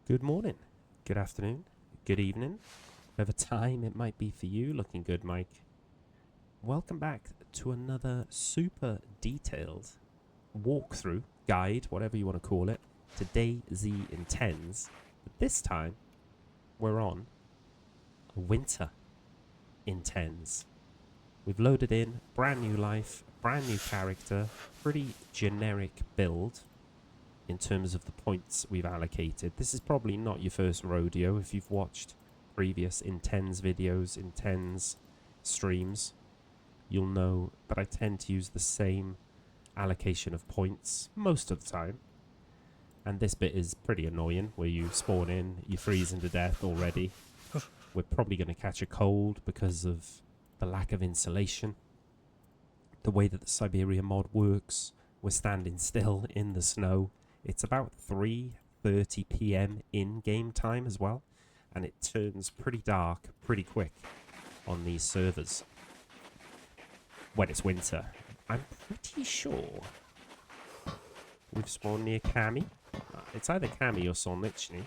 Good morning, good afternoon, good evening, whatever time it might be for you. Looking good, Mike. Welcome back to another super detailed walkthrough, guide, whatever you want to call it, to DayZ Intenz. But this time, we're on Winter Intenz. We've loaded in brand new life, brand new character, pretty generic build in terms of the points we've allocated. This is probably not your first rodeo if you've watched previous Intenz videos, Intenz streams. You'll know that I tend to use the same allocation of points most of the time. And this bit is pretty annoying, where you spawn in, you're freezing to death already. We're probably going to catch a cold because of the lack of insulation. The way that the Siberia mod works, we're standing still in the snow. It's about 3:30 PM in game time as well, and it turns pretty dark pretty quick on these servers when it's winter. I'm pretty sure we've spawned near Kami. It's either Kami or Solnichny. Let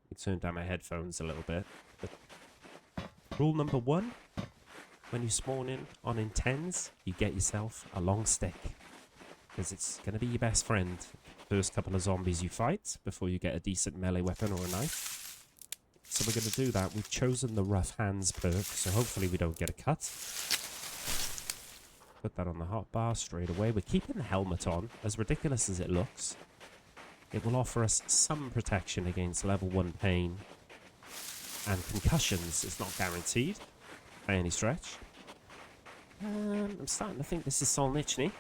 me turn down my headphones a little bit. But rule number 1, when you spawn in on Intenz, you get yourself a long stick, because it's going to be your best friend first couple of zombies you fight before you get a decent melee weapon or a knife. So we're going to do that. We've chosen the rough hands perk, so hopefully we don't get a cut. Put that on the hotbar straight away. We're keeping the helmet on. As ridiculous as it looks, it will offer us some protection against level 1 pain and concussions. It's not guaranteed by any stretch. I'm starting to think this is Solnichny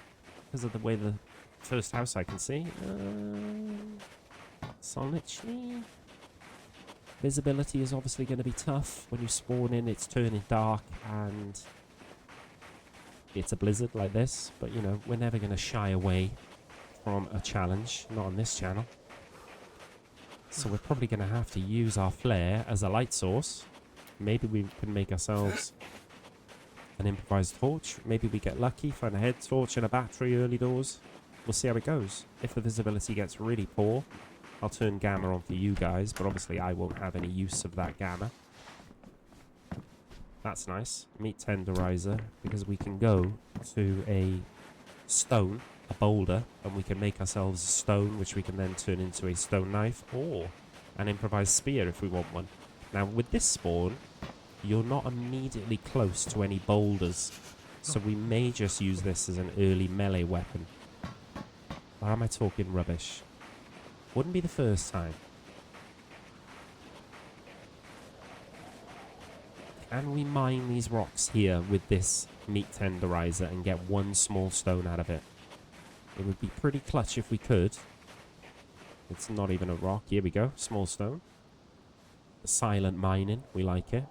because of the way the first house I can see. Solnichny. Visibility is obviously going to be tough. When you spawn in, it's turning dark and it's a blizzard like this. But, you know, we're never going to shy away from a challenge. Not on this channel. So we're probably going to have to use our flare as a light source. Maybe we can make ourselves an improvised torch. Maybe we get lucky, find a head torch and a battery early doors. We'll see how it goes. If the visibility gets really poor, I'll turn gamma on for you guys, but obviously I won't have any use of that gamma. That's nice. Meat tenderizer, because we can go to a stone, a boulder, and we can make ourselves a stone, which we can then turn into a stone knife or an improvised spear if we want one. Now, with this spawn, you're not immediately close to any boulders, so we may just use this as an early melee weapon. Or am I talking rubbish? Wouldn't be the first time. Can we mine these rocks here with this meat tenderizer and get one small stone out of it? It would be pretty clutch if we could. It's not even a rock. Here we go. Small stone. The silent mining. We like it.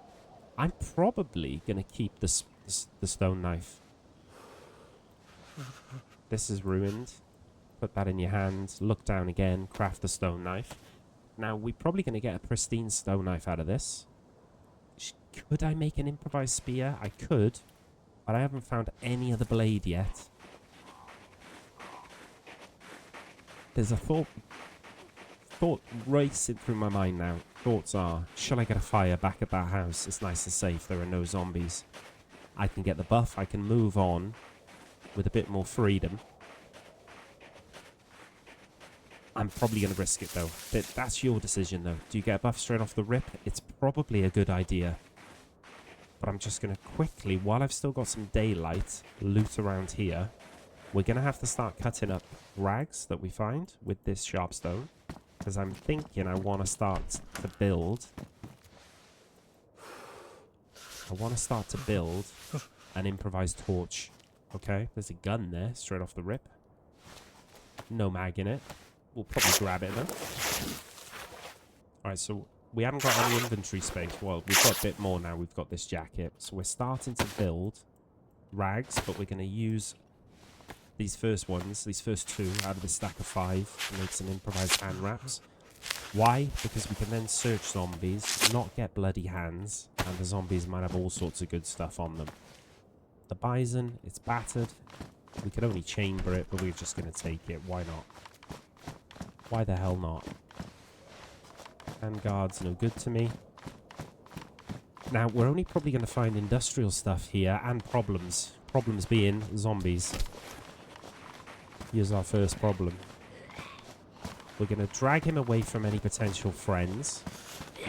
I'm probably going to keep the stone knife. This is ruined. Put that in your hand. Look down again. Craft the stone knife. Now, we're probably going to get a pristine stone knife out of this. Could I make an improvised spear? I could. But I haven't found any other blade yet. There's a thought racing through my mind now. Thoughts are, shall I get a fire back at that house? It's nice and safe. There are no zombies. I can get the buff. I can move on with a bit more freedom. I'm probably going to risk it, though. But that's your decision, though. Do you get a buff straight off the rip? It's probably a good idea. But I'm just going to quickly, while I've still got some daylight, loot around here. We're going to have to start cutting up rags that we find with this sharp stone. Because I'm thinking I want to start to build. An improvised torch. Okay, there's a gun there, straight off the rip. No mag in it. We'll probably grab it though. Alright, so we haven't got any inventory space. Well, we've got a bit more now. We've got this jacket. So we're starting to build rags, but we're going to use these first ones, these first 2 out of the stack of 5 to make some improvised hand wraps. Why? Because we can then search zombies, not get bloody hands, and the zombies might have all sorts of good stuff on them. The bison, it's battered. We could only chamber it, but we're just going to take it. Why not? Why the hell not? Handguard's no good to me. Now, we're only probably going to find industrial stuff here and problems. Problems being zombies. Here's our first problem. We're going to drag him away from any potential friends.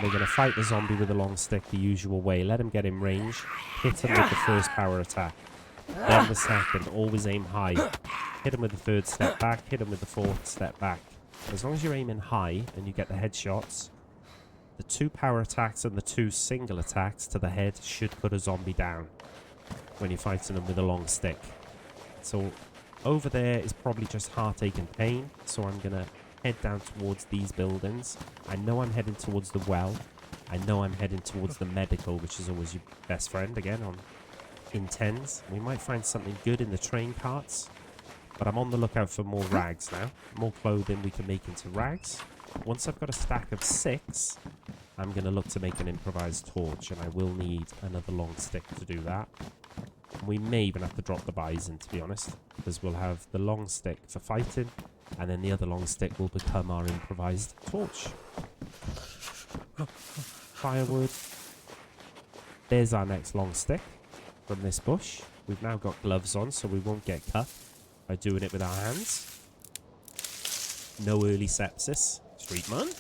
We're going to fight the zombie with a long stick the usual way. Let him get in range. Hit him with the first power attack. Then the second. Always aim high. Hit him with the third, step back. Hit him with the fourth, step back. As long as you're aiming high and you get the headshots, the 2 power attacks and the 2 single attacks to the head should put a zombie down when you're fighting them with a long stick. So over there is probably just heartache and pain. So I'm going to head down towards these buildings. I know I'm heading towards the well. I know I'm heading towards the medical, which is always your best friend again on Intenz. We might find something good in the train carts, but I'm on the lookout for more rags now. More clothing we can make into rags. Once I've got a stack of 6, I'm going to look to make an improvised torch, and I will need another long stick to do that. We may even have to drop the bison, to be honest, because we'll have the long stick for fighting, and then the other long stick will become our improvised torch. Firewood. There's our next long stick from this bush. We've now got gloves on, so we won't get cut by doing it with our hands. No early sepsis. Treatment.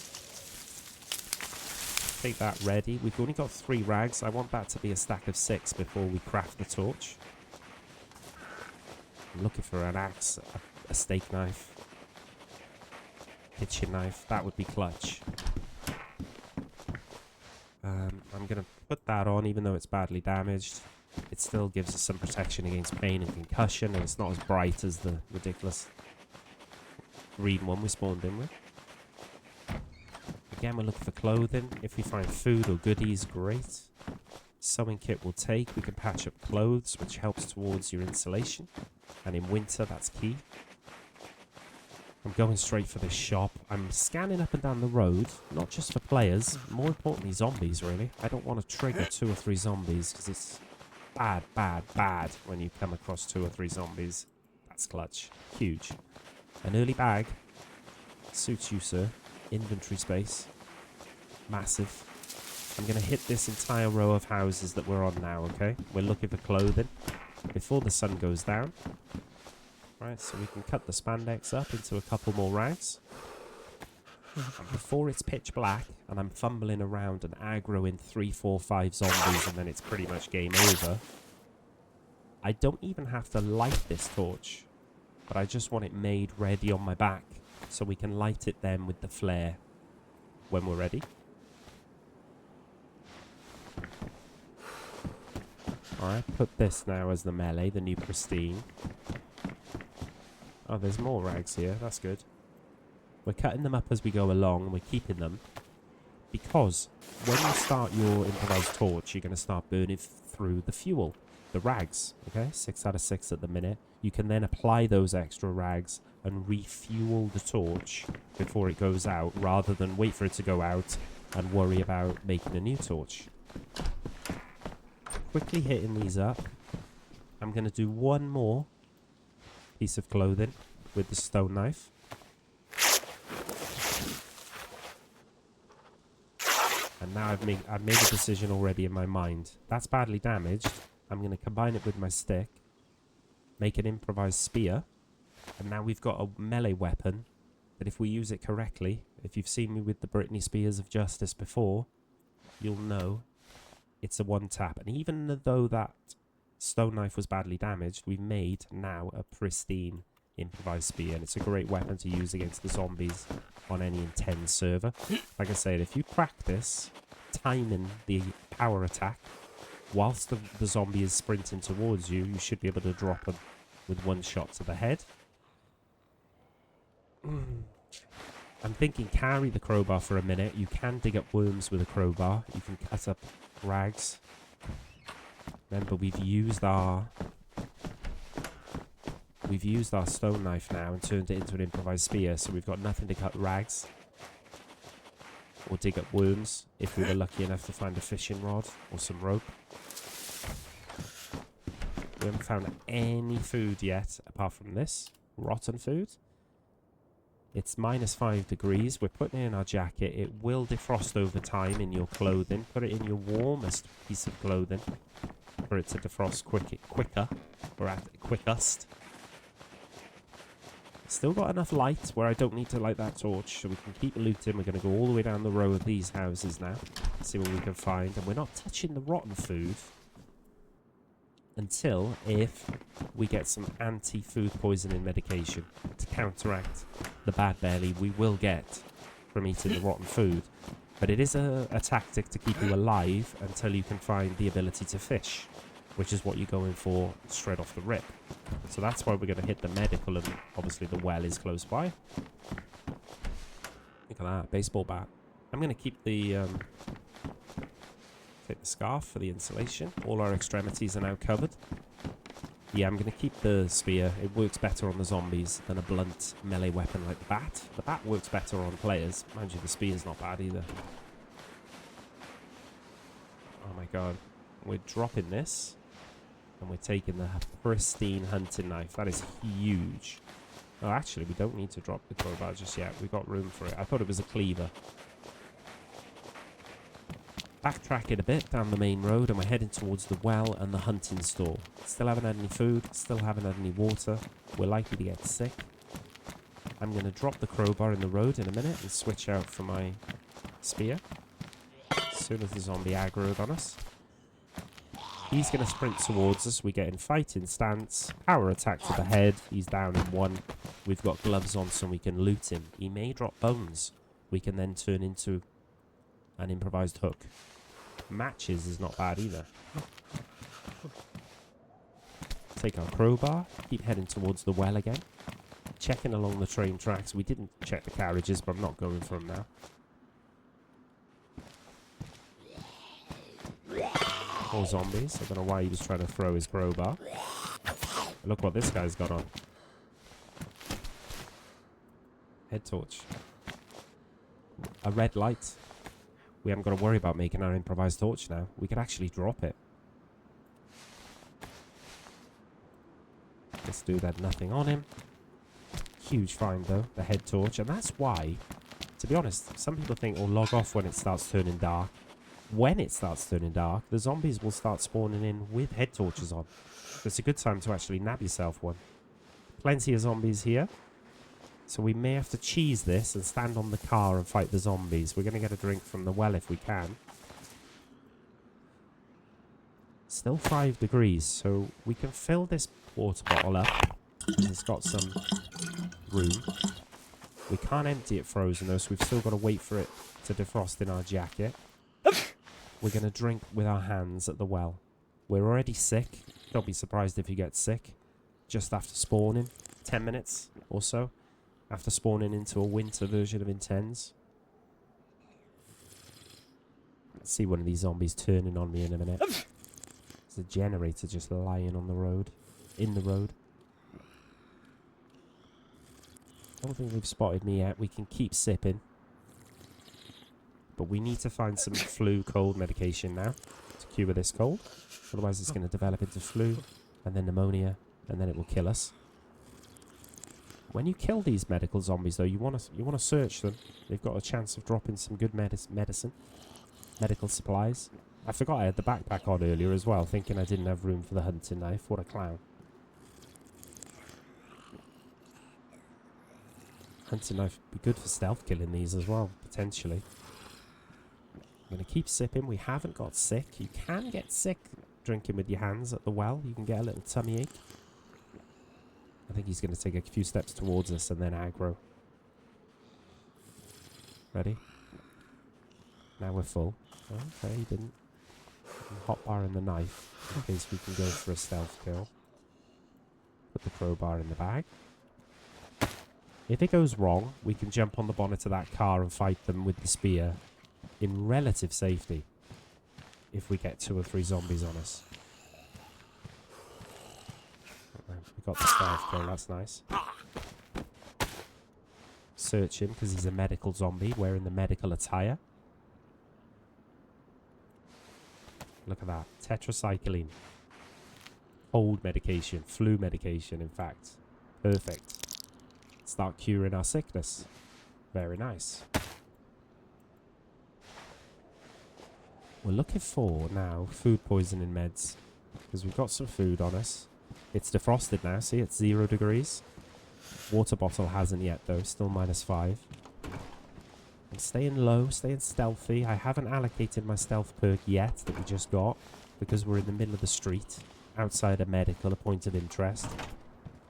Take that ready. We've only got 3 rags. I want that to be a stack of 6 before we craft the torch. I'm looking for an axe, a steak knife, kitchen knife. That would be clutch. I'm going to put that on, even though it's badly damaged. It still gives us some protection against pain and concussion, and it's not as bright as the ridiculous green one we spawned in with. Again, we're looking for clothing. If we find food or goodies, great. Sewing kit we'll take. We can patch up clothes, which helps towards your insulation. And in winter, that's key. I'm going straight for this shop. I'm scanning up and down the road, not just for players, more importantly zombies, really. I don't want to trigger 2 or 3 zombies, because it's bad, bad, bad when you come across 2 or 3 zombies. That's clutch. Huge. An early bag. Suits you, sir. Inventory space. Massive. I'm going to hit this entire row of houses that we're on now, okay? We're looking for clothing before the sun goes down. Right, so we can cut the spandex up into a couple more rags. And before it's pitch black and I'm fumbling around and aggroing 3, 4, 5 zombies and then it's pretty much game over, I don't even have to light this torch, but I just want it made ready on my back so we can light it then with the flare when we're ready. Alright, put this now as the melee, the new pristine. Oh, there's more rags here. That's good. We're cutting them up as we go along, and we're keeping them. Because when you start your improvised torch, you're going to start burning through the fuel. The rags, okay? 6 out of 6 at the minute. You can then apply those extra rags and refuel the torch before it goes out, rather than wait for it to go out and worry about making a new torch. Quickly hitting these up. I'm going to do one more piece of clothing with the stone knife. And now I've made a decision already in my mind. That's badly damaged. I'm going to combine it with my stick, make an improvised spear, and now we've got a melee weapon that if we use it correctly, if you've seen me with the Britney Spears of Justice before, you'll know it's a one tap. And even though that stone knife was badly damaged, we've made now a pristine improvised spear, and it's a great weapon to use against the zombies on any Intenz server. Like I said, if you practice timing the power attack whilst the zombie is sprinting towards you, you should be able to drop him with one shot to the head. I'm thinking carry the crowbar for a minute. You can dig up worms with a crowbar. You can cut up rags. Remember, we've used our stone knife now and turned it into an improvised spear, so we've got nothing to cut rags or dig up worms if we were lucky enough to find a fishing rod or some rope. We haven't found any food yet apart from this rotten food. It's -5 degrees. We're putting it in our jacket. It will defrost over time in your clothing. Put it in your warmest piece of clothing for it to defrost quicker, or at quickest. Still got enough light where I don't need to light that torch, so we can keep looting. We're going to go all the way down the row of these houses now. See what we can find. And we're not touching the rotten food until if we get some anti-food poisoning medication to counteract the bad belly we will get from eating the rotten food. But it is a tactic to keep you alive until you can find the ability to fish, which is what you're going for straight off the rip. So that's why we're going to hit the medical, and obviously the well is close by. Look at that, baseball bat. I'm going to keep the take the scarf for the insulation. All our extremities are now covered. Yeah, I'm going to keep the spear. It works better on the zombies than a blunt melee weapon like the bat. The bat works better on players. Mind you, the spear's not bad either. Oh my god. We're dropping this. And we're taking the pristine hunting knife. That is huge. Oh, actually, we don't need to drop the crowbar just yet. We've got room for it. I thought it was a cleaver. Backtrack it a bit down the main road, and we're heading towards the well and the hunting store. Still haven't had any food. Still haven't had any water. We're likely to get sick. I'm going to drop the crowbar in the road in a minute and switch out for my spear. As soon as the zombie aggroed on us. He's going to sprint towards us. We get in fighting stance. Power attack to the head. He's down in one. We've got gloves on so we can loot him. He may drop bones. We can then turn into an improvised hook. Matches is not bad either. Take our crowbar. Keep heading towards the well again. Checking along the train tracks. We didn't check the carriages, but I'm not going for them now. More zombies. I don't know why he was trying to throw his crowbar. Look what this guy's got on. Head torch. A red light. We haven't got to worry about making our improvised torch now. We could actually drop it. Let's do that. Nothing on him. Huge find though. The head torch. And that's why, to be honest, some people think, oh, log off when it starts turning dark. When it starts turning dark, the zombies will start spawning in with head torches on. It's a good time to actually nab yourself one. Plenty of zombies here. So we may have to cheese this and stand on the car and fight the zombies. We're going to get a drink from the well if we can. Still 5 degrees, so we can fill this water bottle up. It's got some room. We can't empty it frozen though, so we've still got to wait for it to defrost in our jacket. We're going to drink with our hands at the well. We're already sick. Don't be surprised if you get sick. Just after spawning. 10 minutes or so. After spawning into a winter version of Intenz. Let's see one of these zombies turning on me in a minute. There's a generator just lying on the road. In the road. I don't think they've spotted me yet. We can keep sipping. But we need to find some flu cold medication now to cure this cold. Otherwise it's going to develop into flu and then pneumonia and then it will kill us. When you kill these medical zombies though, you want to search them. They've got a chance of dropping some good medicine, medical supplies. I forgot I had the backpack on earlier as well, thinking I didn't have room for the hunting knife. What a clown. Hunting knife would be good for stealth killing these as well, potentially. I'm going to keep sipping. We haven't got sick. You can get sick drinking with your hands at the well. You can get a little tummy ache. I think he's going to take a few steps towards us and then aggro. Ready? Now we're full. Okay, he didn't. Hotbar in the knife in case we can go for a stealth kill. Put the crowbar in the bag. If it goes wrong, we can jump on the bonnet of that car and fight them with the spear in relative safety if we get 2 or 3 zombies on us. We got the stealth kill, that's nice. Search him because he's a medical zombie wearing the medical attire. Look at that. Tetracycline. Cold medication. Flu medication, in fact. Perfect. Start curing our sickness. Very nice. We're looking for now food poisoning meds. Because we've got some food on us. It's defrosted now. See, it's 0 degrees. Water bottle hasn't yet though. Still -5. I'm staying low, staying stealthy. I haven't allocated my stealth perk yet that we just got. Because we're in the middle of the street. Outside a medical, a point of interest.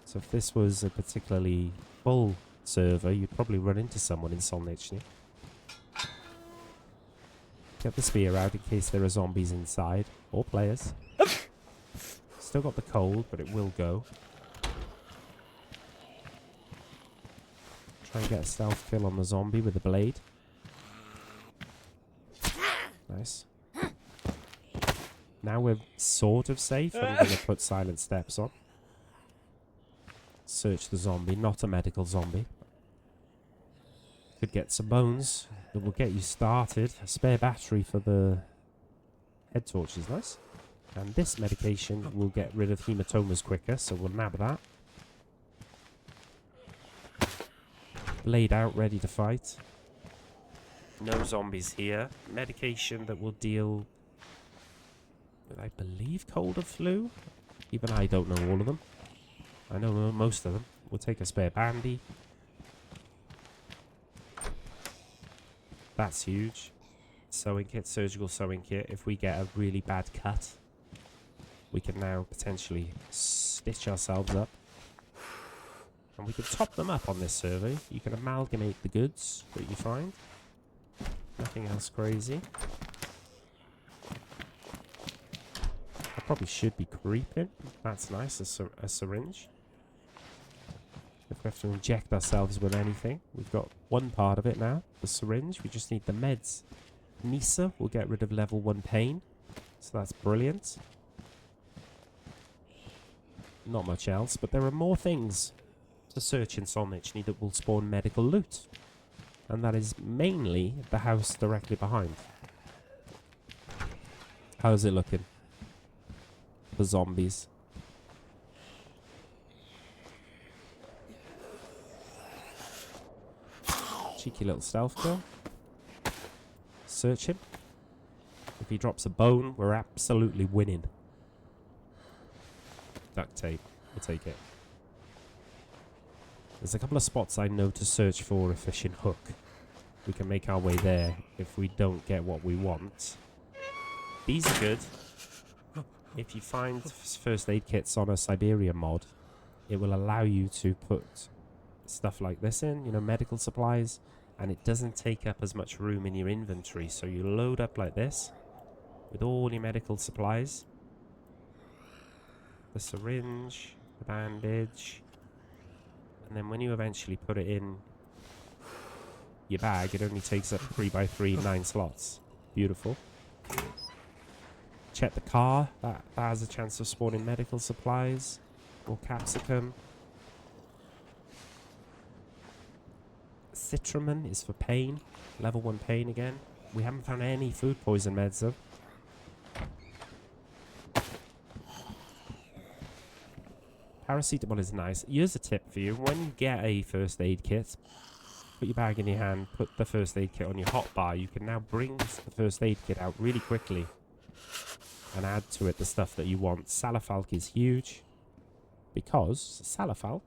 So if this was a particularly full server, you'd probably run into someone in Solnichny. Get the spear out in case there are zombies inside. Or players. Still got the cold, but it will go. Try and get a stealth kill on the zombie with a blade. Nice. Now we're sort of safe. I'm going to put silent steps on. Search the zombie, not a medical zombie. Could get some bones that will get you started. A spare battery for the head torch is nice. And this medication will get rid of hematomas quicker, so we'll nab that. Laid out, ready to fight. No zombies here. Medication that will deal with, I believe, cold or flu. Even I don't know all of them. I know most of them. We'll take a spare bandy. That's huge. Sewing kit, surgical sewing kit. If we get a really bad cut, we can now potentially stitch ourselves up. And we can top them up on this survey. You can amalgamate the goods that you find. Nothing else crazy. I probably should be creeping. That's nice, a syringe. If we have to inject ourselves with anything, we've got one part of it now, the syringe. We just need the meds. Nisa will get rid of level 1 pain, so that's brilliant. Not much else, but there are more things to search in Solnichny that will spawn medical loot. And that is mainly the house directly behind. How's it looking? For zombies. Cheeky little stealth kill. Search him. If he drops a bone, we're absolutely winning. Duct tape. We'll take it. There's a couple of spots I know to search for a fishing hook. We can make our way there if we don't get what we want. These are good. If you find first aid kits on a Siberia mod, it will allow you to put stuff like this in, you know, medical supplies, and it doesn't take up as much room in your inventory. So you load up like this with all your medical supplies. The syringe, the bandage, and then when you eventually put it in your bag, it only takes up 3x3, 9 slots. Beautiful. Check the car. That has a chance of spawning medical supplies. Or capsicum. Citramin is for pain. Level 1 pain again. We haven't found any food poison meds though. Paracetamol is nice. Here's a tip for you. When you get a first aid kit, put your bag in your hand, put the first aid kit on your hotbar. You can now bring the first aid kit out really quickly and add to it the stuff that you want. Salafalk is huge because Salafalk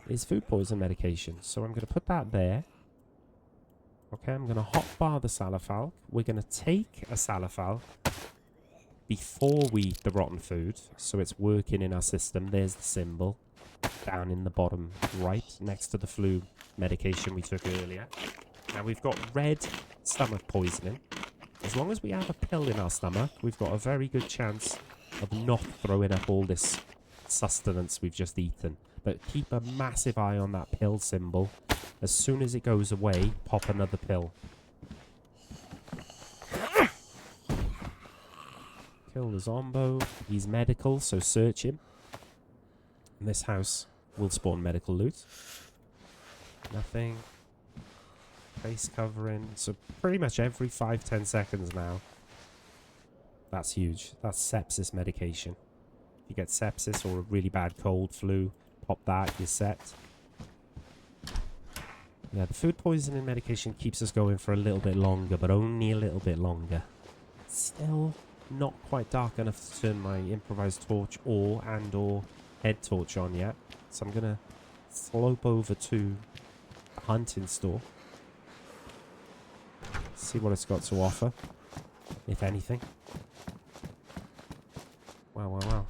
is food poison medication. So I'm going to put that there. Okay, I'm going to hotbar the Salafalk. We're going to take a Salafalk before we eat the rotten food, so it's working in our system. There's the symbol down in the bottom right, next to the flu medication we took earlier. Now we've got red stomach poisoning. As long as we have a pill in our stomach, we've got a very good chance of not throwing up all this sustenance we've just eaten. But keep a massive eye on that pill symbol. As soon as it goes away, pop another pill. Kill the Zombo. He's medical, so search him. And this house will spawn medical loot. Nothing. Face covering. So pretty much every 5-10 seconds now. That's huge. That's sepsis medication. If you get sepsis or a really bad cold, flu, pop that, you're set. Yeah, the food poisoning medication keeps us going for a little bit longer, but only a little bit longer. Still not quite dark enough to turn my improvised torch or head torch on yet. So I'm going to slope over to the hunting store. See what it's got to offer, if anything. Wow.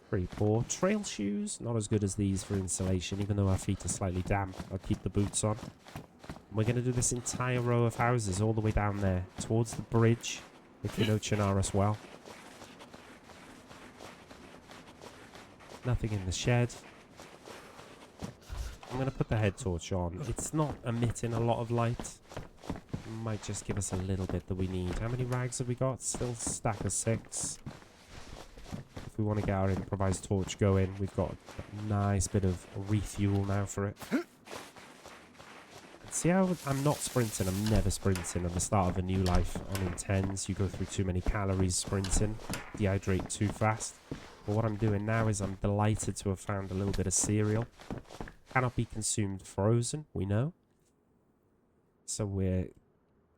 Pretty poor. Trail shoes, not as good as these for insulation, even though our feet are slightly damp. I'll keep the boots on. We're going to do this entire row of houses all the way down there, towards the bridge, if you know Chinaris well. Nothing in the shed. I'm going to put the head torch on. It's not emitting a lot of light. Might just give us a little bit that we need. How many rags have we got? Still a stack of 6. If we want to get our improvised torch going, we've got a nice bit of refuel now for it. See how I'm not sprinting? I'm never sprinting at the start of a new life on Intenz. You go through too many calories sprinting, dehydrate too fast. But what I'm doing now is I'm delighted to have found a little bit of cereal. Cannot be consumed frozen, we know. So we're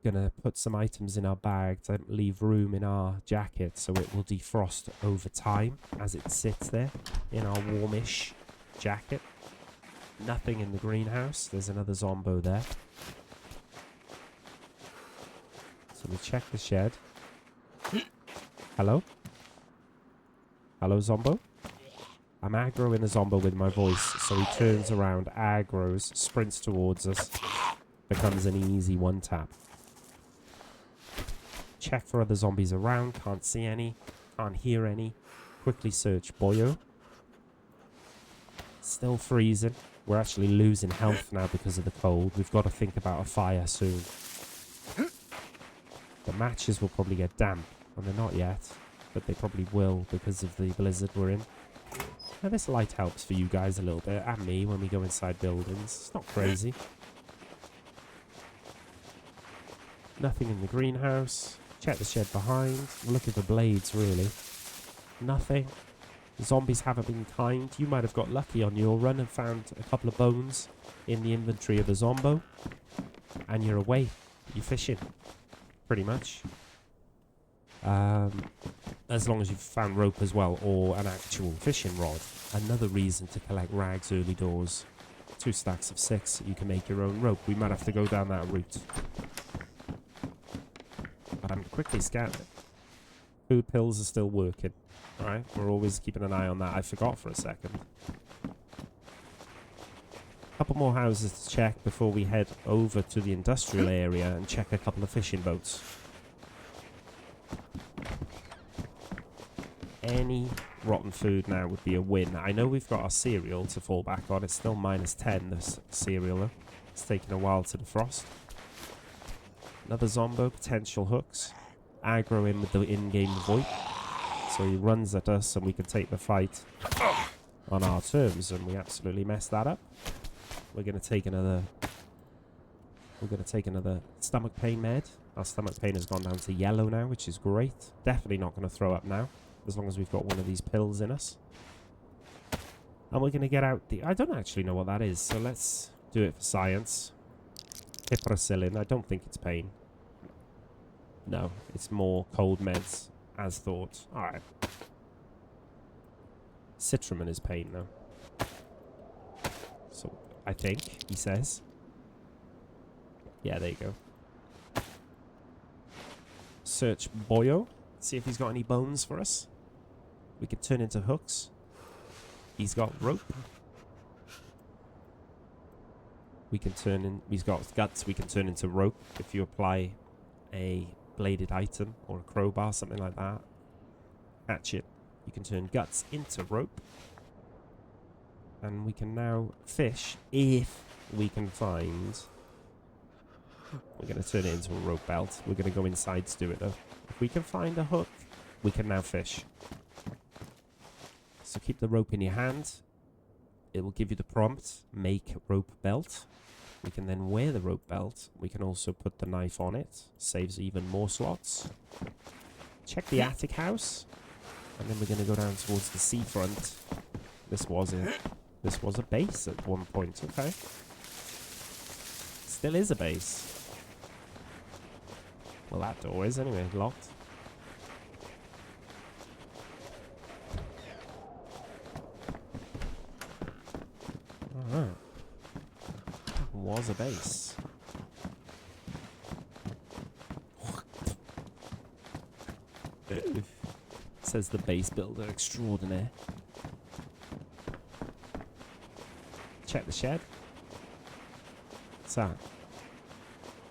going to put some items in our bag to leave room in our jacket so it will defrost over time as it sits there in our warmish jacket. Nothing in the greenhouse. There's another Zombo there. So we check the shed. Hello? Hello, Zombo? I'm aggroing the Zombo with my voice, so he turns around, aggros, sprints towards us. Becomes an easy one tap. Check for other zombies around. Can't see any. Can't hear any. Quickly search Boyo. Still freezing. We're actually losing health now because of the cold. We've got to think about a fire soon. The matches will probably get damp. Well, they're not yet, but they probably will because of the blizzard we're in. Now, this light helps for you guys a little bit, and me, when we go inside buildings. It's not crazy. Nothing in the greenhouse. Check the shed behind. Look at the blades, really. Nothing. The zombies haven't been kind. You might have got lucky on your run and found a couple of bones in the inventory of the Zombo. And you're away. You're fishing. Pretty much. As long as you've found rope as well, or an actual fishing rod. Another reason to collect rags early doors. 2 stacks of 6. You can make your own rope. We might have to go down that route. But I'm quickly scanning. Food pills are still working. Alright, we're always keeping an eye on that. I forgot for a second. Couple more houses to check before we head over to the industrial area and check a couple of fishing boats. Any rotten food now would be a win. I know we've got our cereal to fall back on. It's still -10, this cereal though. It's taking a while to defrost. Another Zombo, potential hooks. Aggro him with the in-game VoIP. So he runs at us and we can take the fight on our terms, and we absolutely messed that up. We're going to take another stomach pain med. Our stomach pain has gone down to yellow now, which is great. Definitely not going to throw up now, as long as we've got one of these pills in us. And we're going to get out the... I don't actually know what that is, so let's do it for science. Piperacillin. I don't think it's pain. No, it's more cold meds, as thought. Alright. Citramin is pain, though. So, I think, he says. Yeah, there you go. Search Boyo. See if he's got any bones for us. We could turn into hooks. He's got rope. We can turn in... He's got guts. We can turn into rope if you apply a bladed item or a crowbar, something like that. Hatchet. You can turn guts into rope. And we can now fish if we can find... We're going to turn it into a rope belt. We're going to go inside to do it, though. If we can find a hook, we can now fish. So keep the rope in your hand. It will give you the prompt, make rope belt. We can then wear the rope belt. We can also put the knife on it. Saves even more slots. Check the attic house. And then we're going to go down towards the seafront. This was a base at one point. Okay. Still is a base. Well, that door is anyway, locked. Alright. Was a base. Says the base builder extraordinaire. Check the shed. What's that?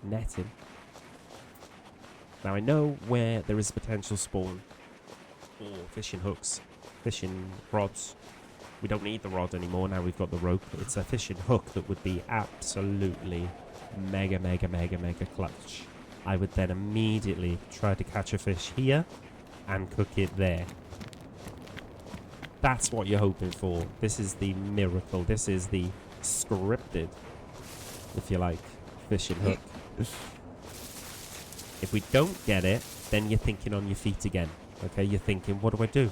Netting. Now I know where there is potential spawn for fishing hooks, fishing rods. We don't need the rod anymore now we've got the rope. It's a fishing hook that would be absolutely mega clutch. I would then immediately try to catch a fish here and cook it there. That's what you're hoping for. This is the miracle. This is the scripted, if you like, fishing hook. If we don't get it, then you're thinking on your feet again. Okay, you're thinking, what do I do?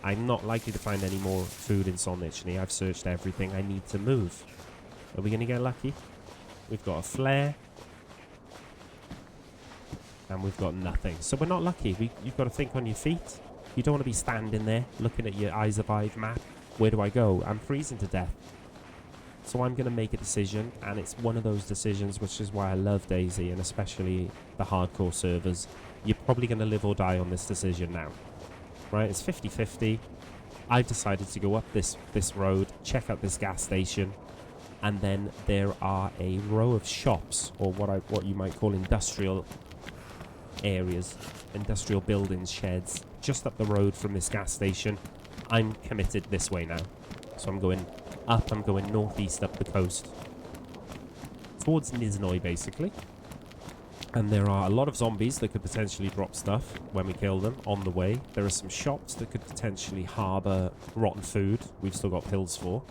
I'm not likely to find any more food in Solnichny. I've searched everything. I need to move. Are we going to get lucky? We've got a flare. And we've got nothing. So we're not lucky. You've got to think on your feet. You don't want to be standing there looking at your Eyes of Eve map. Where do I go? I'm freezing to death. So I'm going to make a decision, and it's one of those decisions which is why I love DayZ, and especially the hardcore servers. You're probably going to live or die on this decision now. Right? It's 50-50. I've decided to go up this road, check out this gas station, and then there are a row of shops, or what you might call industrial areas, industrial buildings, sheds, just up the road from this gas station. I'm committed this way now. So I'm going up, I'm going northeast up the coast. Towards Nizhnoy, basically. And there are a lot of zombies that could potentially drop stuff when we kill them on the way. There are some shops that could potentially harbour rotten food. We've still got pills for.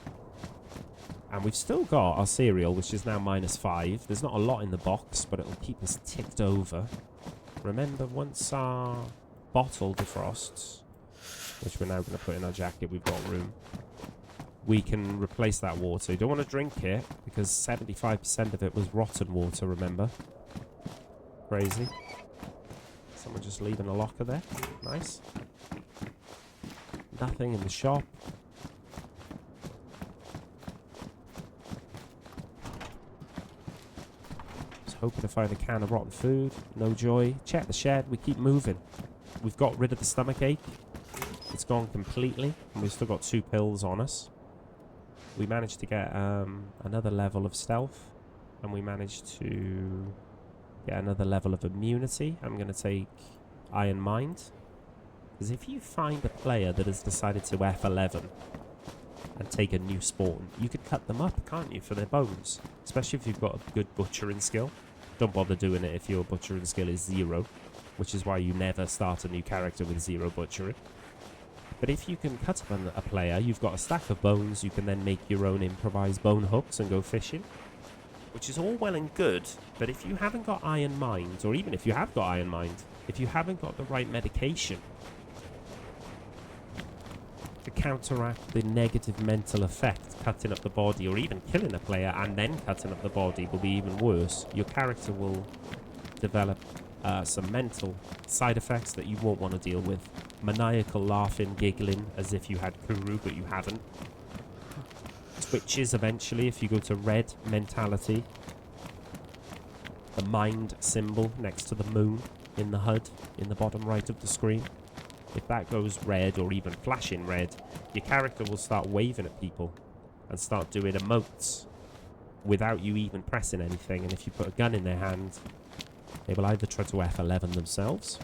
And we've still got our cereal, which is now -5. There's not a lot in the box, but it'll keep us ticked over. Remember, once our bottle defrosts, which we're now going to put in our jacket, we've got room, we can replace that water. You don't want to drink it, because 75% of it was rotten water, remember? Crazy. Someone just leaving a locker there. Nice. Nothing in the shop. Hoping to find a can of rotten food. No joy. Check the shed. We keep moving. We've got rid of the stomach ache. It's gone completely. And we've still got 2 pills on us. We managed to get another level of stealth. And we managed to get another level of immunity. I'm going to take Iron Mind. Because if you find a player that has decided to F11 and take a new spawn, you could cut them up, can't you, for their bones? Especially if you've got a good butchering skill. Don't bother doing it if your butchering skill is 0, which is why you never start a new character with 0 butchering. But if you can cut up a player, you've got a stack of bones, you can then make your own improvised bone hooks and go fishing, which is all well and good. But if you haven't got Iron Mind, or even if you have got Iron Mind, if you haven't got the right medication to counteract the negative mental effect, cutting up the body, or even killing a player and then cutting up the body will be even worse. Your character will develop some mental side effects that you won't want to deal with. Maniacal laughing, giggling as if you had Kuru but you haven't. Twitches eventually if you go to red mentality. The mind symbol next to the moon in the HUD in the bottom right of the screen. If that goes red, or even flashing red, your character will start waving at people and start doing emotes without you even pressing anything. And if you put a gun in their hand, they will either try to F11 themselves,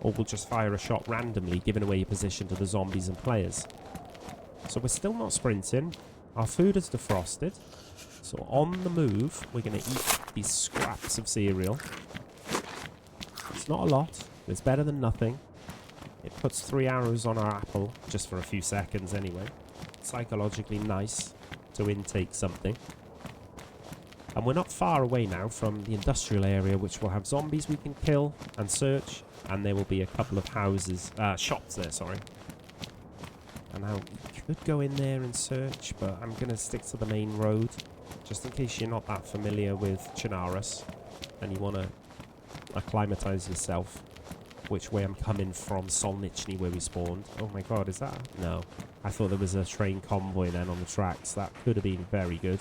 or will just fire a shot randomly, giving away your position to the zombies and players. So we're still not sprinting. Our food is defrosted. So on the move, we're going to eat these scraps of cereal. It's not a lot, but it's better than nothing. It puts 3 arrows on our apple, just for a few seconds anyway. Psychologically nice to intake something. And we're not far away now from the industrial area, which will have zombies we can kill and search. And there will be a couple of houses, shops there, sorry. And now we could go in there and search, but I'm going to stick to the main road. just in case you're not that familiar with Chernarus and you want to acclimatize yourself, which way I'm coming from Solnichny where we spawned. Oh my god, is that? No. I thought there was a train convoy then on the tracks. That could have been very good.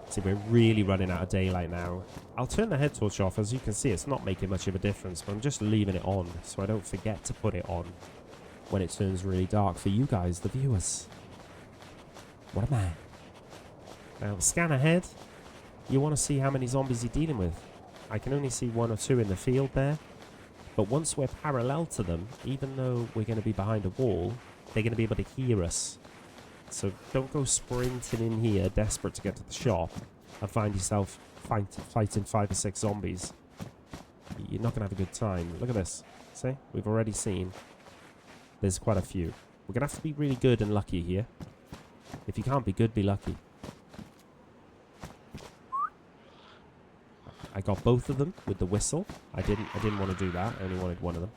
See, we're really running out of daylight now. I'll turn the head torch off. As you can see, it's not making much of a difference, but I'm just leaving it on so I don't forget to put it on when it turns really dark for you guys, the viewers. What am I? Now, scan ahead. You want to see how many zombies you're dealing with. I can only see 1 or 2 in the field there. But once we're parallel to them, even though we're going to be behind a wall, they're going to be able to hear us. So don't go sprinting in here, desperate to get to the shop, and find yourself fighting 5 or 6 zombies. You're not going to have a good time. Look at this. See? We've already seen. There's quite a few. We're going to have to be really good and lucky here. If you can't be good, be lucky. I got both of them with the whistle. I didn't want to do that. I only wanted one of them.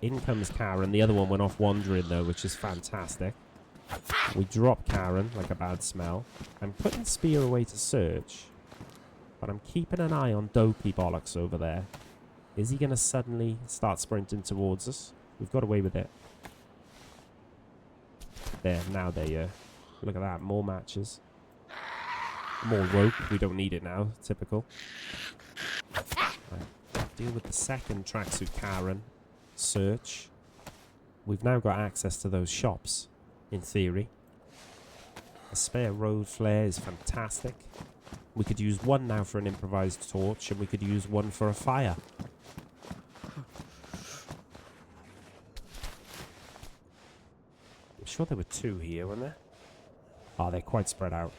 In comes Karen. The other one went off wandering though, which is fantastic. We drop Karen like a bad smell. I'm putting Spear away to search, but I'm keeping an eye on Dopey Bollocks over there. Is he going to suddenly start sprinting towards us? We've got away with it. There, now there. Look at that, more matches. More rope, we don't need it now, typical. Right. Deal with the second tracksuit Karen. Search. We've now got access to those shops, in theory. A spare road flare is fantastic. We could use one now for an improvised torch, and we could use one for a fire. I'm sure there were 2 here, weren't there? Oh, they're quite spread out.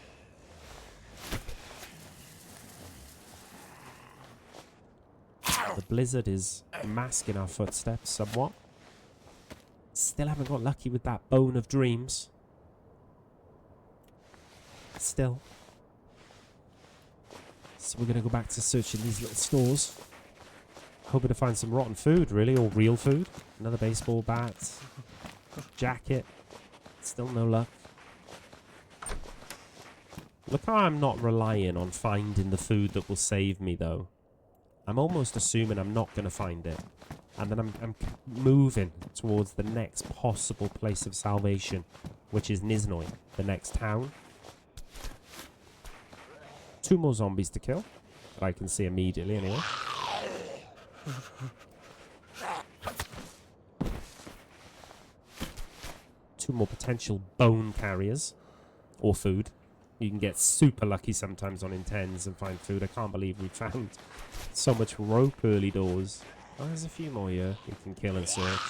The blizzard is masking our footsteps somewhat. Still haven't got lucky with that bone of dreams. Still. So we're going to go back to searching these little stores. Hoping to find some rotten food, really, or real food. Another baseball bat. Jacket. Still no luck. Look how I'm not relying on finding the food that will save me, though. I'm almost assuming I'm not going to find it. And then I'm moving towards the next possible place of salvation, which is Nizhnoy, the next town. 2 more zombies to kill, that I can see immediately anyway. 2 more potential bone carriers, or food. You can get super lucky sometimes on Intenz and find food. I can't believe we found so much rope early doors. Oh, there's a few more here you can kill and search.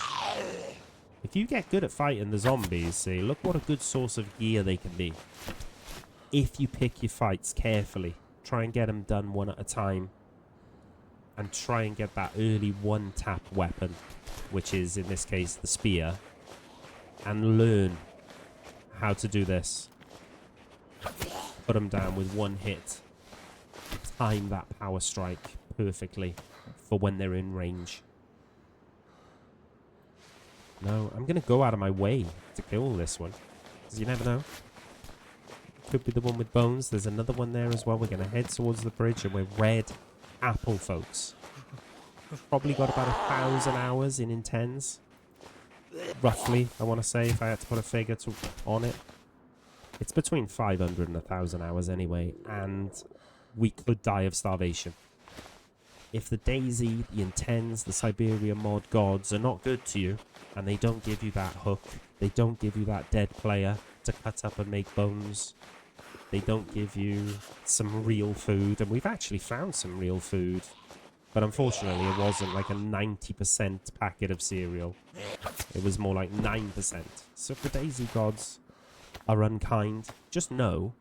If you get good at fighting the zombies, see, look what a good source of gear they can be. If you pick your fights carefully, try and get them done one at a time. And try and get that early 1-tap weapon, which is, in this case, the spear. And learn how to do this. Put them down with 1 hit. Time that power strike perfectly for when they're in range. No, I'm going to go out of my way to kill this one. Because you never know. Could be the one with bones. There's another one there as well. We're going to head towards the bridge and we're red apple, folks. Probably got about 1,000 hours in Intenz. Roughly, I want to say, if I had to put a figure on it. It's between 500 and 1,000 hours anyway, and we could die of starvation. If the DayZ, the Intenz, the Siberia mod gods are not good to you, and they don't give you that hook, they don't give you that dead player to cut up and make bones, they don't give you some real food, and we've actually found some real food, but unfortunately it wasn't like a 90% packet of cereal. It was more like 9%. So if the DayZ gods are unkind, just know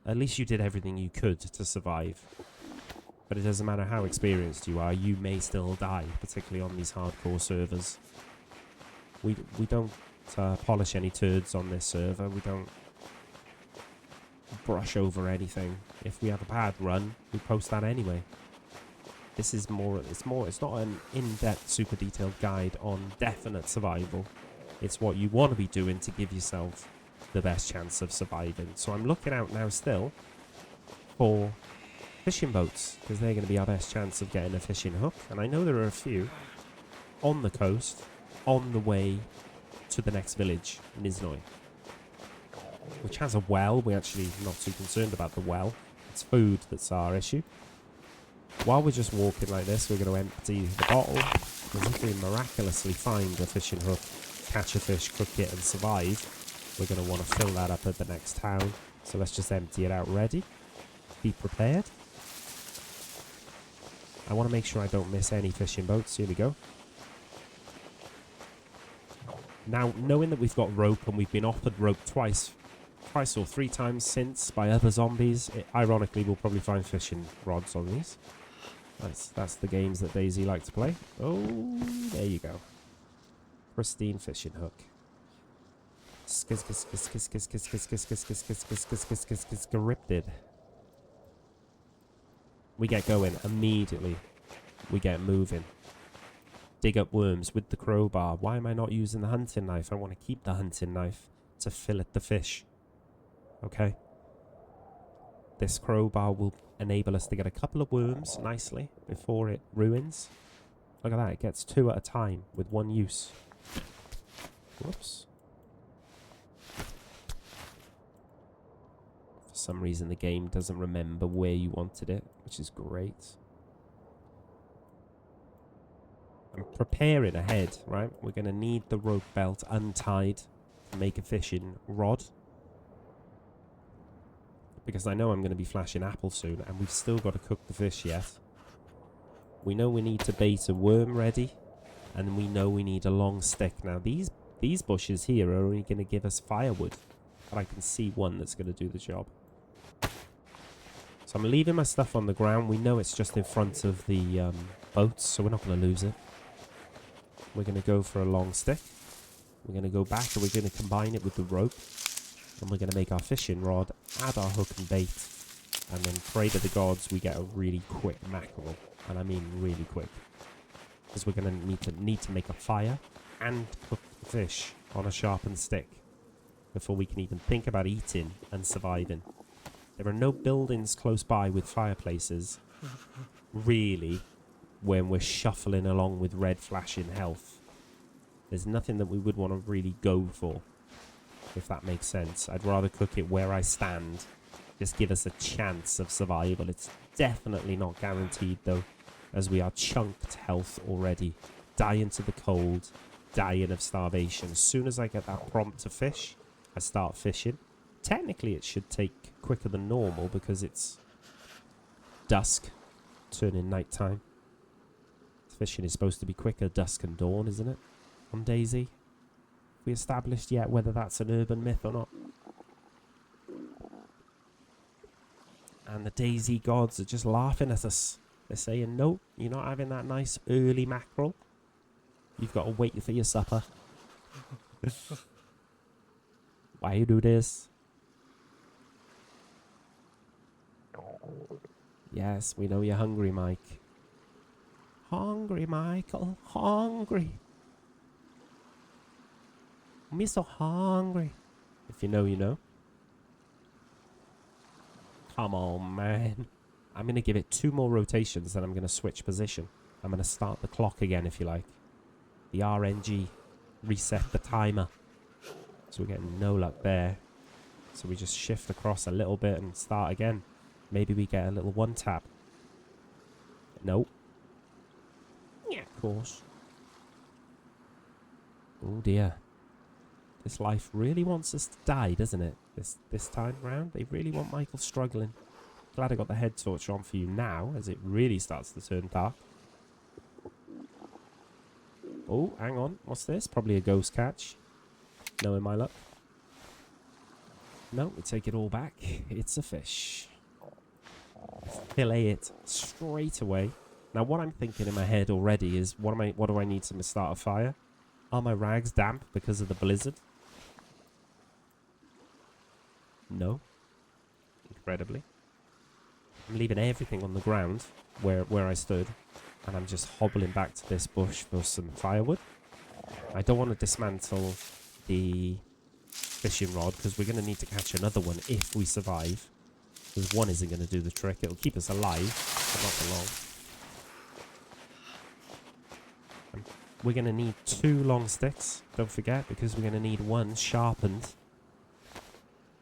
at least you did everything you could to survive. But it doesn't matter how experienced you are, you may still die, particularly on these hardcore servers. We don't polish any turds on this server. We don't brush over anything. If we have a bad run, we post that anyway. This is it's not an in-depth, super detailed guide on definite survival. It's what you want to be doing to give yourself the best chance of surviving. So I'm looking out now still for fishing boats, because they're going to be our best chance of getting a fishing hook. And I know there are a few on the coast on the way to the next village, Nizhnoy, which has a well. We're actually not too concerned about the well. It's food that's our issue. While we're just walking like this, we're going to empty the bottle. Because if we miraculously find a fishing hook, catch a fish, cook it and survive, we're going to want to fill that up at the next town. So let's just empty it out ready. Be prepared. I want to make sure I don't miss any fishing boats. Here we go. Now, knowing that we've got rope and we've been offered rope twice or 3 times since by other zombies, ironically, we'll probably find fishing rods on these. That's the games that DayZ like to play. Oh, there you go. Pristine fishing hook. Scripted. We get going immediately. We get moving. Dig up worms with the crowbar. Why am I not using the hunting knife? I want to keep the hunting knife to fillet the fish. Okay. This crowbar will enable us to get a couple of worms nicely before it ruins. Look at that. It gets 2 at a time with 1 use. Whoops. For some reason the game doesn't remember where you wanted it, which is great. I'm preparing ahead, right? We're going to need the rope belt untied to make a fishing rod. Because I know I'm going to be flashing apple soon, and we've still got to cook the fish yet. We know we need to bait a worm ready, and we know we need a long stick. Now, these bushes here are only going to give us firewood, but I can see one that's going to do the job. So I'm leaving my stuff on the ground. We know it's just in front of the boats, so we're not going to lose it. We're going to go for a long stick. We're going to go back and we're going to combine it with the rope. And we're going to make our fishing rod, add our hook and bait, and then pray to the gods we get a really quick mackerel. And I mean really quick. Because we're going to need to make a fire and cook the fish on a sharpened stick before we can even think about eating and surviving. There are no buildings close by with fireplaces, really, when we're shuffling along with red flashing health. There's nothing that we would want to really go for, if that makes sense. I'd rather cook it where I stand. Just give us a chance of survival. It's definitely not guaranteed, though, as we are chunked health already. Dying to the cold, dying of starvation. As soon as I get that prompt to fish, I start fishing. Technically, it should take quicker than normal because it's dusk, turning nighttime. Fishing is supposed to be quicker dusk and dawn, isn't it? On DayZ. We established yet whether that's an urban myth or not. And the DayZ gods are just laughing at us. They're saying, nope, you're not having that nice early mackerel. You've got to wait for your supper. Why you do this? Yes, we know you're hungry, Mike. Hungry, Michael. Hungry. Me so hungry. If you know, you know. Come on, man. I'm going to give it 2 more rotations, then I'm going to switch position. I'm going to start the clock again, if you like. The RNG. Reset the timer. So we're getting no luck there. So we just shift across a little bit and start again. Maybe we get a little 1 tap. Nope. Yeah, of course. Oh dear. This life really wants us to die, doesn't it? This time round, they really want Michael struggling. Glad I got the head torch on for you now, as it really starts to turn dark. Oh, hang on. What's this? Probably a ghost catch. Knowing my luck. No, we take it all back. It's a fish. Fillet it straight away. Now, what I'm thinking in my head already is, what do I need to start a fire? Are my rags damp because of the blizzard? No. Incredibly. I'm leaving everything on the ground where I stood, and I'm just hobbling back to this bush for some firewood. I don't want to dismantle the fishing rod because we're going to need to catch another one if we survive. Because one isn't going to do the trick. It'll keep us alive, but not for long. And we're going to need 2 long sticks, don't forget, because we're going to need one sharpened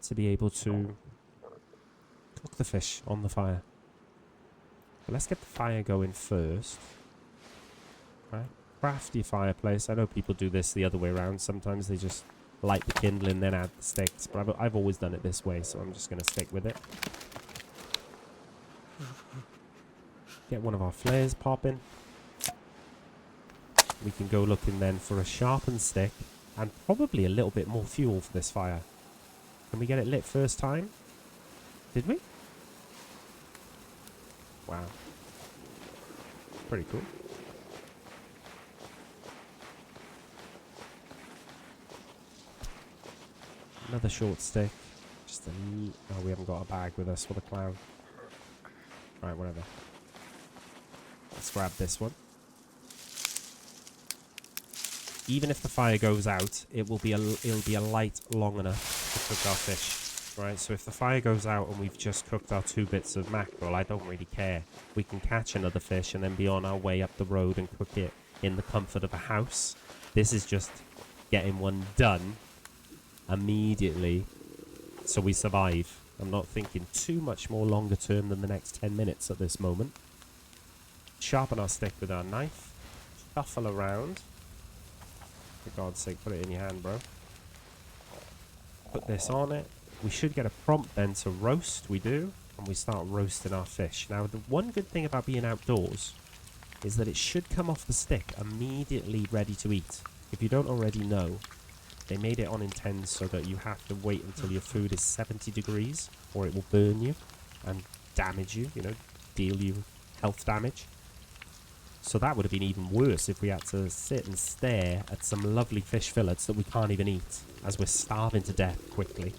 to be able to cook the fish on the fire. But let's get the fire going first. Right? Craft your fireplace. I know people do this the other way around. Sometimes they just light the kindling, then add the sticks. But I've always done it this way, so I'm just going to stick with it. Get one of our flares popping. We can go looking then for a sharpened stick and probably a little bit more fuel for this fire. Can we get it lit first time? Did we? Wow. Pretty cool. Another short stick. Just a oh, we haven't got a bag with us for the clown. Right, whatever. Let's grab this one. Even if the fire goes out, it'll be a light long enough to cook our fish. Right, so if the fire goes out and we've just cooked our 2 bits of mackerel, I don't really care. We can catch another fish and then be on our way up the road and cook it in the comfort of a house. This is just getting one done immediately so we survive. I'm not thinking too much more longer term than the next 10 minutes at this moment. Sharpen our stick with our knife. Shuffle around. For God's sake, put it in your hand, bro. Put this on it. We should get a prompt then to roast. We do. And we start roasting our fish. Now, the one good thing about being outdoors is that it should come off the stick immediately ready to eat. If you don't already know, they made it on Intenz so that you have to wait until your food is 70 degrees or it will burn you and damage you, you know, deal you health damage. So that would have been even worse if we had to sit and stare at some lovely fish fillets that we can't even eat as we're starving to death quickly.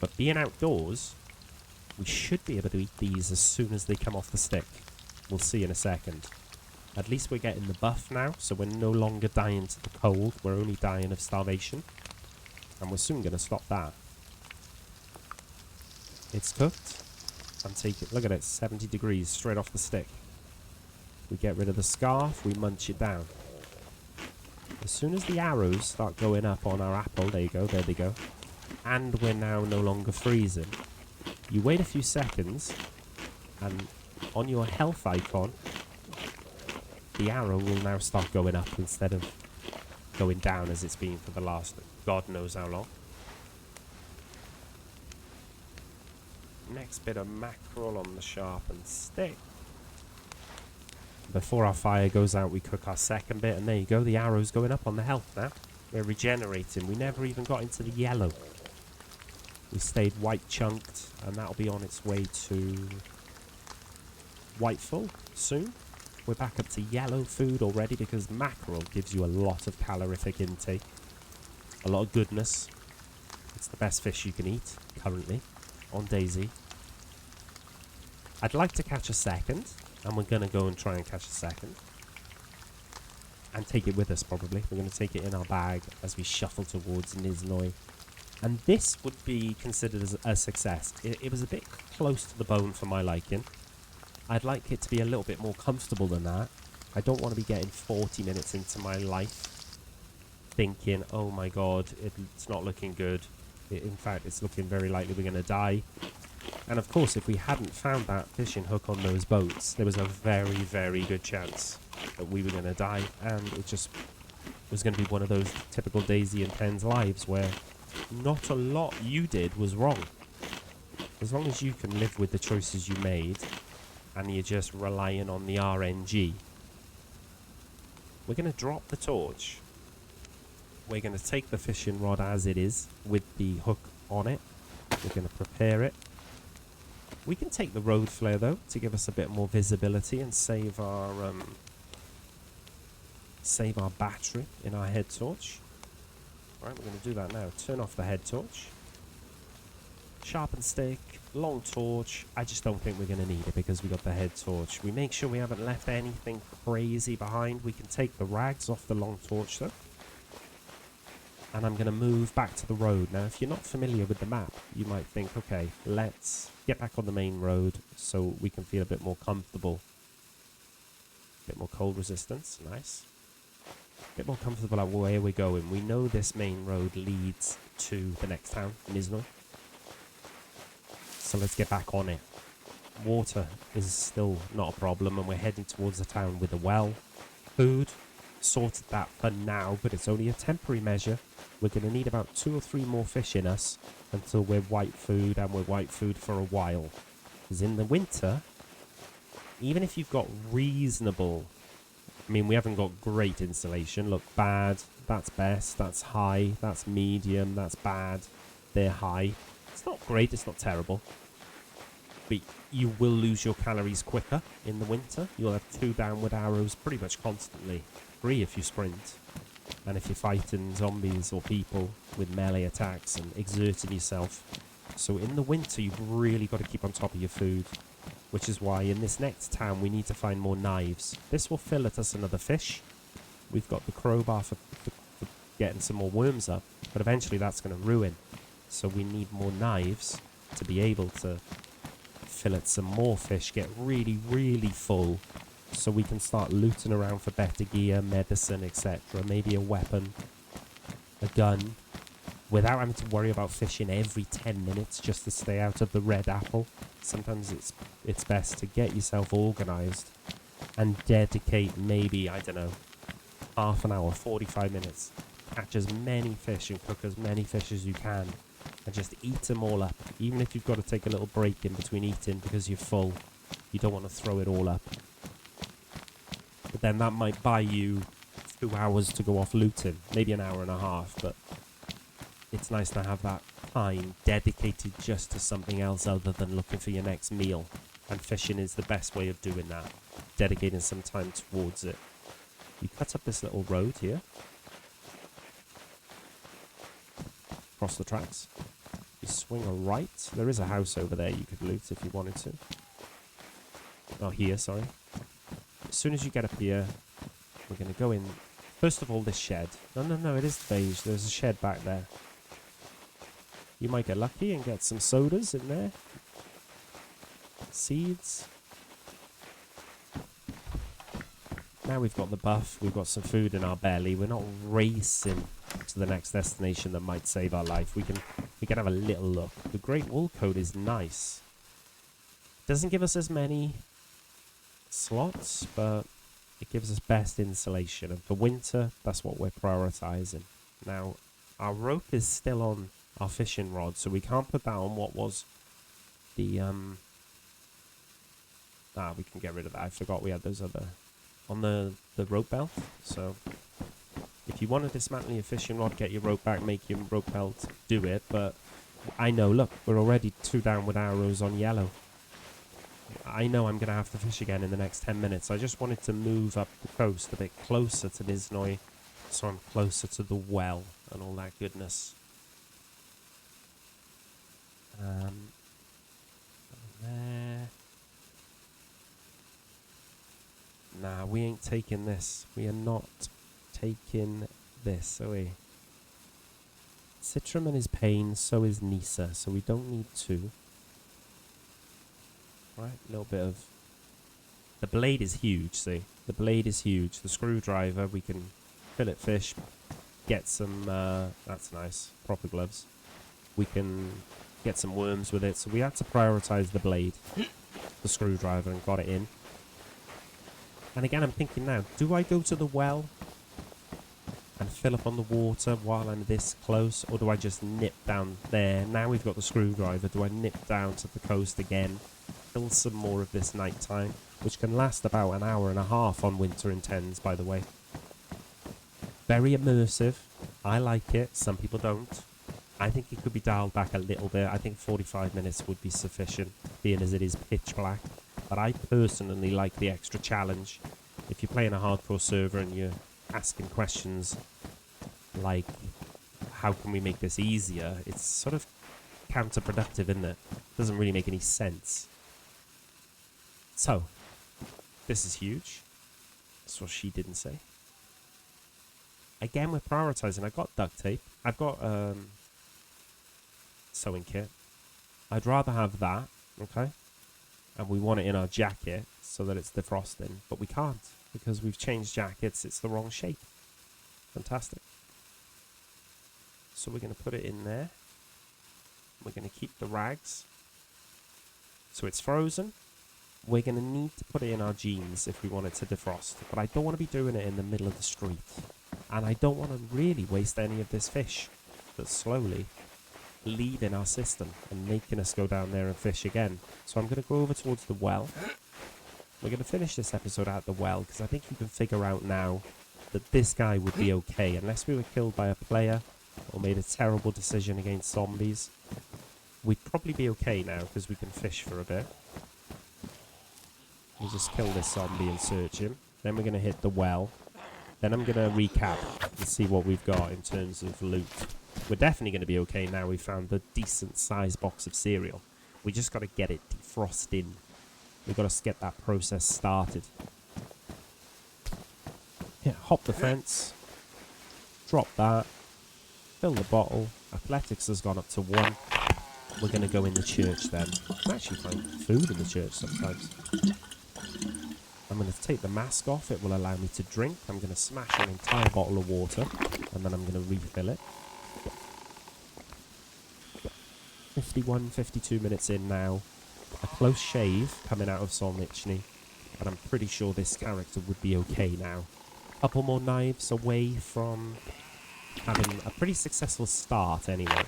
But being outdoors, we should be able to eat these as soon as they come off the stick. We'll see in a second. At least we're getting the buff now, so we're no longer dying to the cold. We're only dying of starvation. And we're soon going to stop that. It's cooked. And take it. Look at it, 70 degrees straight off the stick. We get rid of the scarf, we munch it down. As soon as the arrows start going up on our apple, there you go, there they go. And we're now no longer freezing. You wait a few seconds, and on your health icon, the arrow will now start going up instead of going down as it's been for the last God knows how long. Next bit of mackerel on the sharpened stick. Before our fire goes out, we cook our second bit, and there you go, the arrow's going up on the health now. We're regenerating. We never even got into the yellow. We stayed white chunked, and that'll be on its way to white full soon. We're back up to yellow food already because mackerel gives you a lot of calorific intake. A lot of goodness. It's the best fish you can eat currently on DayZ. I'd like to catch a second. And we're going to go and try and catch a second. And take it with us, probably. We're going to take it in our bag as we shuffle towards Nizhnoy. And this would be considered as a success. It was a bit close to the bone for my liking. I'd like it to be a little bit more comfortable than that. I don't want to be getting 40 minutes into my life thinking, oh my god, it's not looking good. In fact, it's looking very likely we're going to die. And of course, if we hadn't found that fishing hook on those boats, there was a very, very good chance that we were going to die. And it just was going to be one of those typical DayZ Intenz lives where not a lot you did was wrong. As long as you can live with the choices you made and you're just relying on the RNG. We're going to drop the torch. We're going to take the fishing rod as it is with the hook on it. We're going to prepare it. We can take the road flare though to give us a bit more visibility and save our battery in our head torch. Right, we're going to do that now. Turn off the head torch. Sharpened stick, long torch. I just don't think we're going to need it because we got the head torch. We make sure we haven't left anything crazy behind. We can take the rags off the long torch though. and I'm going to move back to the road. Now, if you're not familiar with the map, you might think, okay, let's get back on the main road so we can feel a bit more comfortable. A bit more cold resistance, nice. A bit more comfortable at where we're going. We know this main road leads to the next town, Nizhnoy. So let's get back on it. Water is still not a problem, and we're heading towards the town with a well. Food, sorted that for now, but it's only a temporary measure. We're going to need about 2 or 3 more fish in us until we're white food, and we're white food for a while. Because in the winter, even if you've got reasonable... I mean, we haven't got great insulation. Look, bad, that's best, that's high, that's medium, that's bad, they're high. It's not great, it's not terrible. But you will lose your calories quicker in the winter. You'll have 2 downward arrows pretty much constantly. 3 if you sprint. And if you're fighting zombies or people with melee attacks and exerting yourself. So in the winter, you've really got to keep on top of your food. Which is why in this next town, we need to find more knives. This will fillet us another fish. We've got the crowbar for getting some more worms up. But eventually that's going to ruin. So we need more knives to be able to fillet some more fish, get really, really full. So we can start looting around for better gear, medicine, etc. Maybe a weapon, a gun. Without having to worry about fishing every 10 minutes just to stay out of the red apple. Sometimes it's best to get yourself organised and dedicate maybe, I don't know, half an hour, 45 minutes. Catch as many fish and cook as many fish as you can. And just eat them all up. Even if you've got to take a little break in between eating because you're full. You don't want to throw it all up. But then that might buy you 2 hours to go off looting. Maybe an hour and a half, but... it's nice to have that time dedicated just to something else other than looking for your next meal. And fishing is the best way of doing that. Dedicating some time towards it. You cut up this little road here. Across the tracks. You swing a right. There is a house over there you could loot if you wanted to. Oh, here, sorry. As soon as you get up here, we're going to go in. First of all, this shed. No, it is beige. There's a shed back there. You might get lucky and get some sodas in there. Seeds. Now we've got the buff. We've got some food in our belly. We're not racing to the next destination that might save our life. We can have a little look. The Great Wool Coat is nice. Doesn't give us as many slots, but it gives us best insulation. And for winter, that's what we're prioritizing. Now, our rope is still on our fishing rod, so we can't put that on what was the we can get rid of that. I forgot we had those other on the rope belt. So if you want to dismantle your fishing rod, get your rope back, make your rope belt, do it. But I know, look, we're already 2 downward arrows on yellow. I know I'm going to have to fish again in the next 10 minutes. I just wanted to move up the coast a bit closer to Nizhnoy, so I'm closer to the well and all that goodness. There. Nah, we ain't taking this. We are not taking this, are we? Citraman is pain, so is Nisa, so we don't need 2. Right, a little bit of... The blade is huge, see? The blade is huge. The screwdriver, we can fillet fish, get some... that's nice, proper gloves. We can get some worms with it, so we had to prioritize the blade, the screwdriver, and got it in. And again, I'm thinking now, do I go to the well and fill up on the water while I'm this close, or do I just nip down there? Now we've got the screwdriver, do I nip down to the coast again, fill some more of this night time, which can last about an hour and a half on Winter Intenz, by the way. Very immersive. I like it. Some people don't. I think it could be dialed back a little bit. I think 45 minutes would be sufficient, being as it is pitch black. But I personally like the extra challenge. If you're playing a hardcore server and you're asking questions like, how can we make this easier? It's sort of counterproductive, isn't it? Doesn't really make any sense. So, this is huge. That's what she didn't say. again, we're prioritizing. I've got duct tape. I've got sewing kit. I'd rather have that, okay? And we want it in our jacket so that it's defrosting. But we can't because we've changed jackets. It's the wrong shape. Fantastic. So we're going to put it in there. We're going to keep the rags. So it's frozen. We're going to need to put it in our jeans if we want it to defrost. But I don't want to be doing it in the middle of the street. And I don't want to really waste any of this fish that's slowly leaving our system and making us go down there and fish again. So I'm going to go over towards the well. We're going to finish this episode at the well because I think you can figure out now that this guy would be okay unless we were killed by a player or made a terrible decision against zombies. We'd probably be okay now because we can fish for a bit. We'll just kill this zombie and search him. Then we're going to hit the well. Then I'm going to recap and see what we've got in terms of loot. We're definitely going to be okay now. We found the decent size box of cereal. We just got to get it defrosted. We've got to get that process started. Yeah, hop the fence. Drop that. Fill the bottle. Athletics has gone up to 1. We're going to go in the church then. You can actually find food in the church sometimes. I'm going to take the mask off. It will allow me to drink. I'm going to smash an entire bottle of water. And then I'm going to refill it. 51, 52 minutes in now. A close shave coming out of Solnichny. And I'm pretty sure this character would be okay now. Couple more knives away from having a pretty successful start anyway.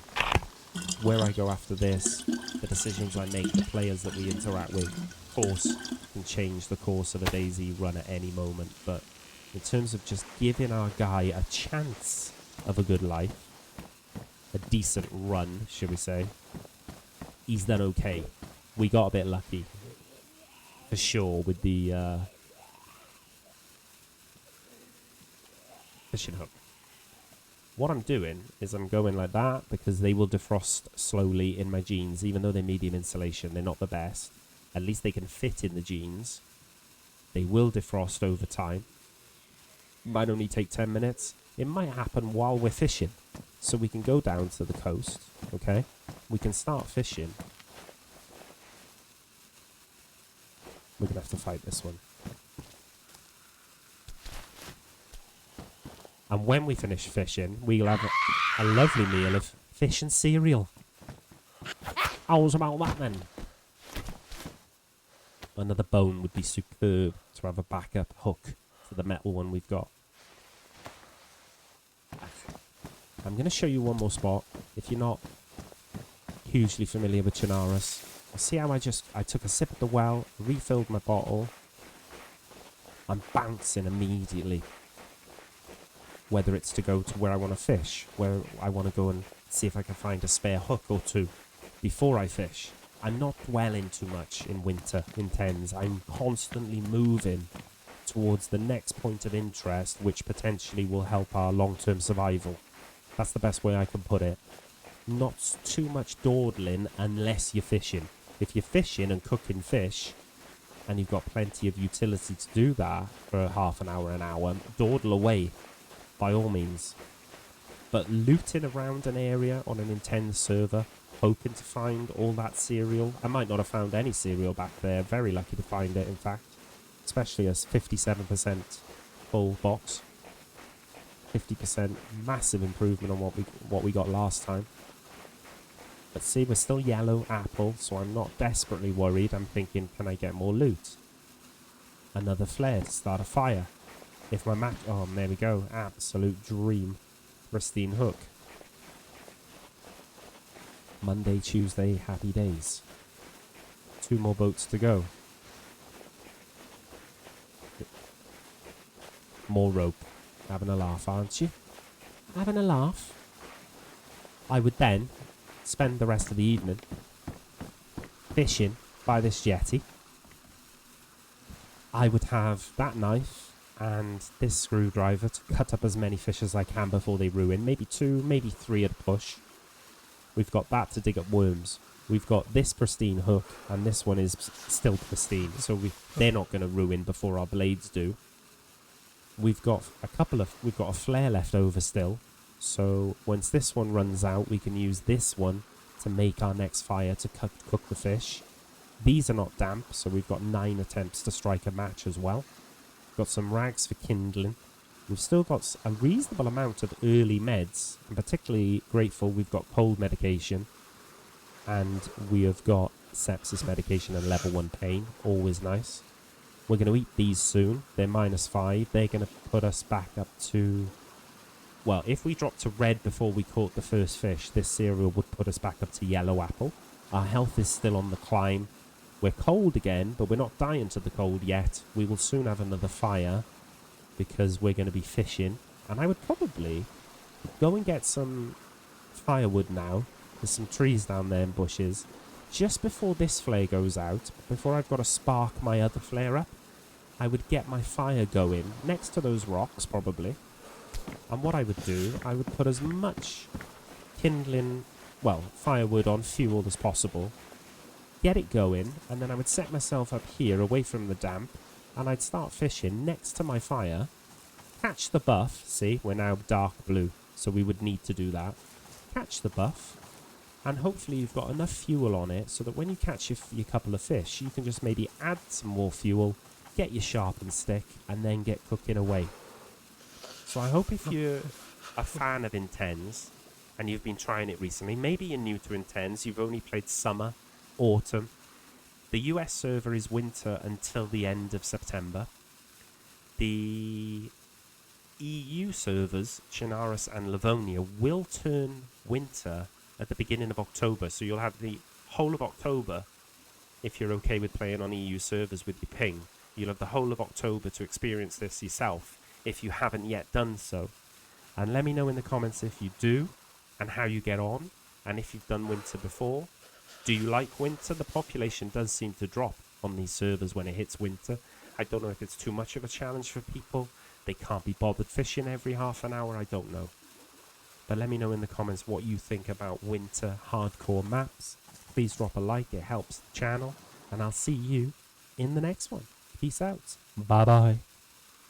Where I go after this, the decisions I make, the players that we interact with, of course, can change the course of a DayZ run at any moment. But in terms of just giving our guy a chance of a good life, a decent run, should we say, he's done okay. We got a bit lucky, for sure, with the fishing hook. What I'm doing is I'm going like that because they will defrost slowly in my jeans. Even though they're medium insulation, they're not the best. At least they can fit in the jeans. They will defrost over time. Might only take 10 minutes. It might happen while we're fishing. So we can go down to the coast, okay? We can start fishing. We're going to have to fight this one. And when we finish fishing, we'll have a lovely meal of fish and cereal. How's about that then? Another bone would be superb to have a backup hook to the metal one we've got. I'm going to show you one more spot. If you're not hugely familiar with Chinaras, see how I took a sip at the well, refilled my bottle. I'm bouncing immediately. Whether it's to go to where I want to fish, where I want to go and see if I can find a spare hook or two before I fish. I'm not dwelling too much in winter Intenz. I'm constantly moving towards the next point of interest, which potentially will help our long-term survival. That's the best way I can put it. Not too much dawdling unless you're fishing. If you're fishing and cooking fish, and you've got plenty of utility to do that for half an hour, dawdle away. By all means. But looting around an area on an Intenz server, hoping to find all that cereal. I might not have found any cereal back there. Very lucky to find it, in fact. Especially as 57% full box. 50% massive improvement on what we got last time. But see, we're still yellow apple, so I'm not desperately worried. I'm thinking, can I get more loot? Another flare to start a fire. If my match... Oh, there we go. Absolute dream. Pristine hook. Monday, Tuesday, happy days. 2 more boats to go. More rope. Having a laugh, aren't you? Having a laugh. I would then spend the rest of the evening fishing by this jetty. I would have that knife and this screwdriver to cut up as many fish as I can before they ruin. Maybe 2, maybe 3 at a push. We've got that to dig up worms. We've got this pristine hook, and this one is still pristine, so they're not going to ruin before our blades do. we've got a flare left over still. So once this one runs out, we can use this one to make our next fire to cook the fish. These are not damp, so we've got 9 attempts to strike a match as well. Got some rags for kindling. We've still got a reasonable amount of early meds. I'm particularly grateful we've got cold medication. And we have got sepsis medication and level 1 pain. Always nice. We're going to eat these soon. They're -5. They're going to put us back up to... Well, if we drop to red before we caught the first fish, this cereal would put us back up to yellow apple. Our health is still on the climb. We're cold again, but we're not dying to the cold yet. We will soon have another fire because we're going to be fishing. And I would probably go and get some firewood now. There's some trees down there and bushes. Just before this flare goes out, before I've got to spark my other flare up, I would get my fire going next to those rocks probably. And what I would do, I would put as much kindling, well, firewood on fuel as possible. Get it going, and then I would set myself up here away from the damp, and I'd start fishing next to my fire, catch the buff. See, we're now dark blue, so we would need to do that. Catch the buff, and hopefully you've got enough fuel on it so that when you catch your couple of fish, you can just maybe add some more fuel, get your sharpened stick, and then get cooking away. So I hope if you're a fan of Intenz, and you've been trying it recently, maybe you're new to Intenz, you've only played summer, autumn. The US server is winter until the end of September. The EU servers, Chinaris and Livonia, will turn winter at the beginning of October. So you'll have the whole of October, if you're okay with playing on EU servers with your ping. You'll have the whole of October to experience this yourself if you haven't yet done so. And let me know in the comments if you do and how you get on, and if you've done winter before. Do you like winter? The population does seem to drop on these servers when it hits winter. I don't know if it's too much of a challenge for people. They can't be bothered fishing every half an hour. I don't know. But let me know in the comments what you think about winter hardcore maps. Please drop a like. It helps the channel. And I'll see you in the next one. Peace out. Bye-bye.